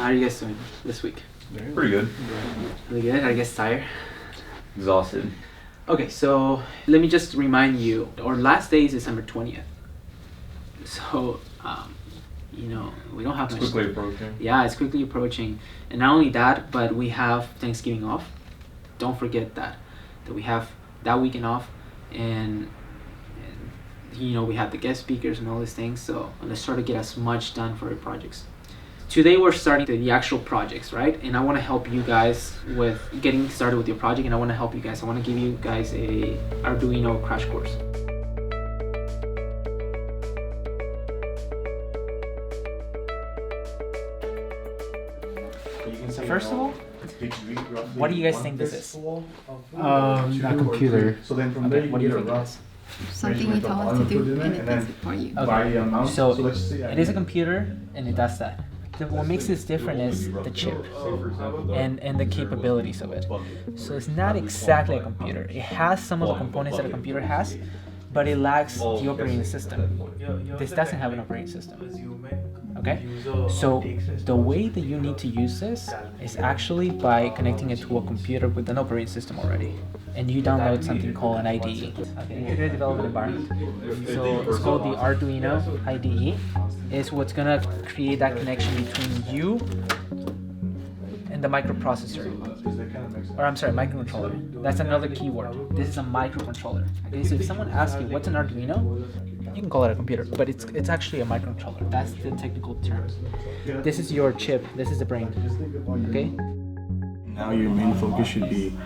are you guys doing this week? Pretty good. Really good? Are you guys tired? Exhausted. Okay, so let me just remind you, our last day is December 20th. So, you know, we don't have much. It's quickly approaching. Yeah, it's quickly approaching. And not only that, but we have Thanksgiving off. Don't forget that we have that weekend off. And you know, we have the guest speakers and all these things. So let's try to get as much done for our projects. Today we're starting the actual projects, right? And I want to help you guys with getting started with your project, and I want to help you guys. I want to give you guys a Arduino crash course. So first of all, what do you guys think this is? A computer. So then from there, What do you think it is? Something you tell us to do and it does it for you. Okay. So it is a computer and it does that. What makes this different is the chip and the capabilities of it. So it's not exactly a computer. It has some of the components that a computer has, but it lacks the operating system. This doesn't have an operating system. Okay? So the way that you need to use this is actually by connecting it to a computer with an operating system already. And you download something called an IDE. Okay, Computer Development Environment. So it's called the Arduino IDE. It's what's gonna create that connection between you and the microprocessor. Or I'm sorry, microcontroller. That's another keyword. This is a microcontroller. Okay, so if someone asks you what's an Arduino, you can call it a computer, but it's actually a microcontroller. That's the technical term. This is your chip. This is the brain. Okay. now your main focus should be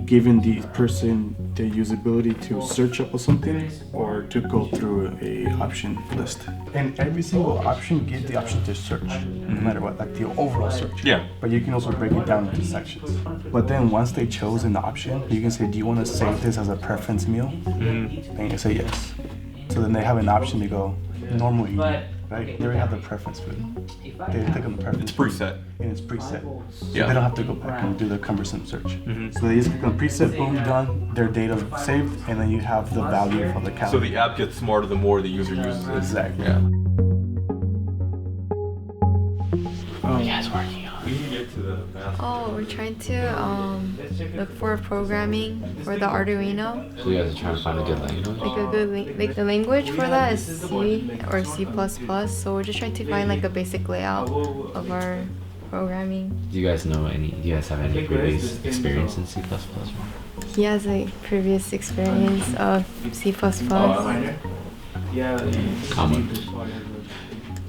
giving the person the usability to search up or something or to go through a option list. And every single option gives the option to search, no matter what, like the overall search. Yeah. But you can also break it down into sections. But then once they chose an option, you can say, do you want to save this as a preference meal? Mm-hmm. And you say yes. So then they have an option to go normal eating, right? They already have the preference food. They click on the preference. It's preset. And it's preset. So Yeah. they don't have to go back and do the cumbersome search. Mm-hmm. So they just click on preset, boom, done, their data saved, and then you have the value for the calendar. So the app gets smarter the more the user uses it. Exactly. Yeah. You guys working on? We get to the math. Oh, we're trying to look for programming for the Arduino. So you guys are trying to find a good language? Like a good like the language for that is C or C++. So we're just trying to find like a basic layout of our programming. Do you guys know any? Do you guys have any previous experience in C++? He has a previous experience of C++. Common.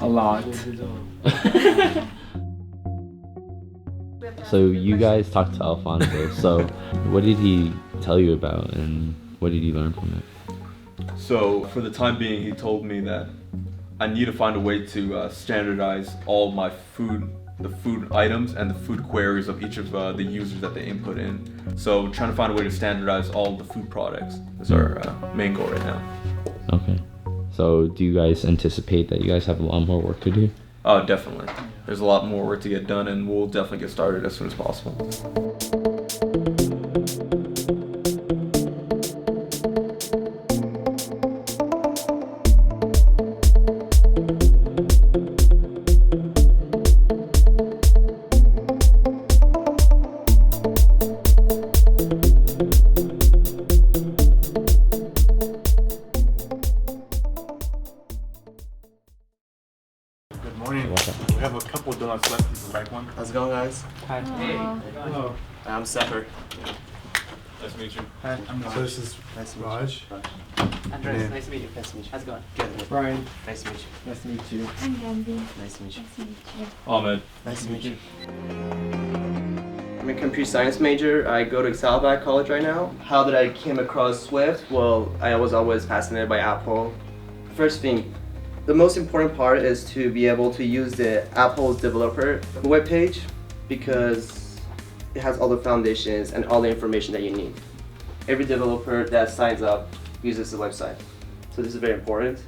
A lot. So you guys talked to Alfonso. So what did he tell you about, and what did you learn from it? So for the time being, he told me that I need to find a way to standardize all my the food items and the food queries of each of the users that they input in. So trying to find a way to standardize all the food products is our main goal right now. Okay. So do you guys anticipate that you guys have a lot more work to do? Oh, definitely. There's a lot more work to get done, and we'll definitely get started as soon as possible. Good morning. We have a couple donuts left. You can like one. How's it going, guys? Hi. Hello. I'm Sahar. Nice to meet you. Hi, I'm So this is Nice to meet Raj. Andres. Yeah. Nice to meet you. Nice to meet you. How's it going? Good. Brian, Nice to meet you. nice to meet you. I'm Gandhi. Nice to meet you. Nice to meet you. Ahmed. Nice to meet you. I'm a computer science major. I go to Saddleback College right now. How did I came across Swift? Well, I was always fascinated by Apple. First thing, the most important part is to be able to use the Apple's developer webpage because it has all the foundations and all the information that you need. Every developer that signs up uses the website. So this is very important.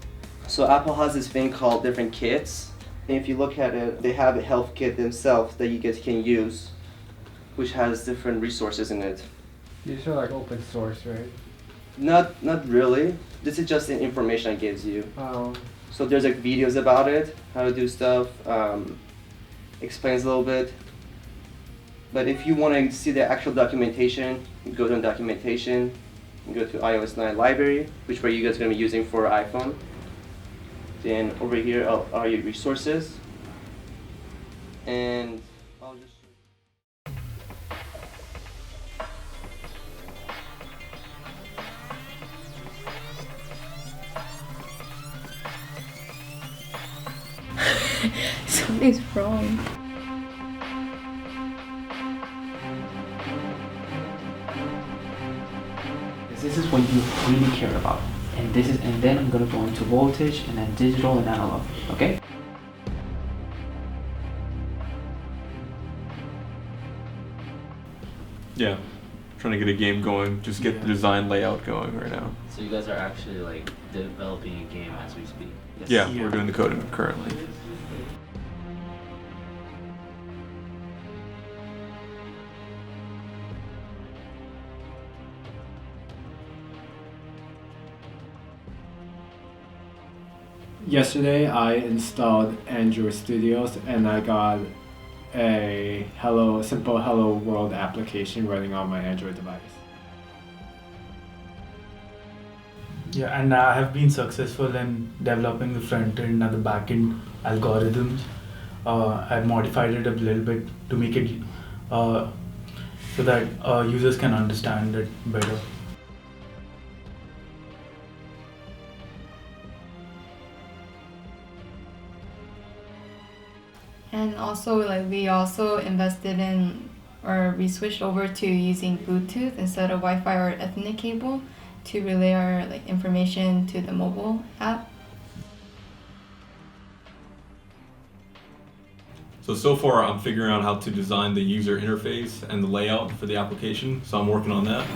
So Apple has this thing called different kits. And if you look at it, they have a health kit themselves that you guys can use, which has different resources in it. These are like open source, right? Not really. This is just the information it gives you. Oh. So there's like videos about it, how to do stuff. explains a little bit. But if you want to see the actual documentation, you go to documentation, you go to iOS 9 library, which where you guys are going to be using for iPhone. Then over here are your resources. And I'll just... Something's wrong. This is what you really care about. And then I'm gonna go into voltage and then digital and analog. Okay? Yeah, trying to get a game going, just get the design layout going right now. So you guys are actually like developing a game as we speak. Yeah, we're doing the coding currently. Yesterday I installed Android Studios and I got a simple Hello World application running on my Android device. Yeah, and I have been successful in developing the front end and the back end algorithms. I've modified it a little bit to make it so that users can understand it better. And also, like, we also invested in, or we switched over to using Bluetooth instead of Wi-Fi or Ethernet cable to relay our like information to the mobile app. So far I'm figuring out how to design the user interface and the layout for the application, so I'm working on that.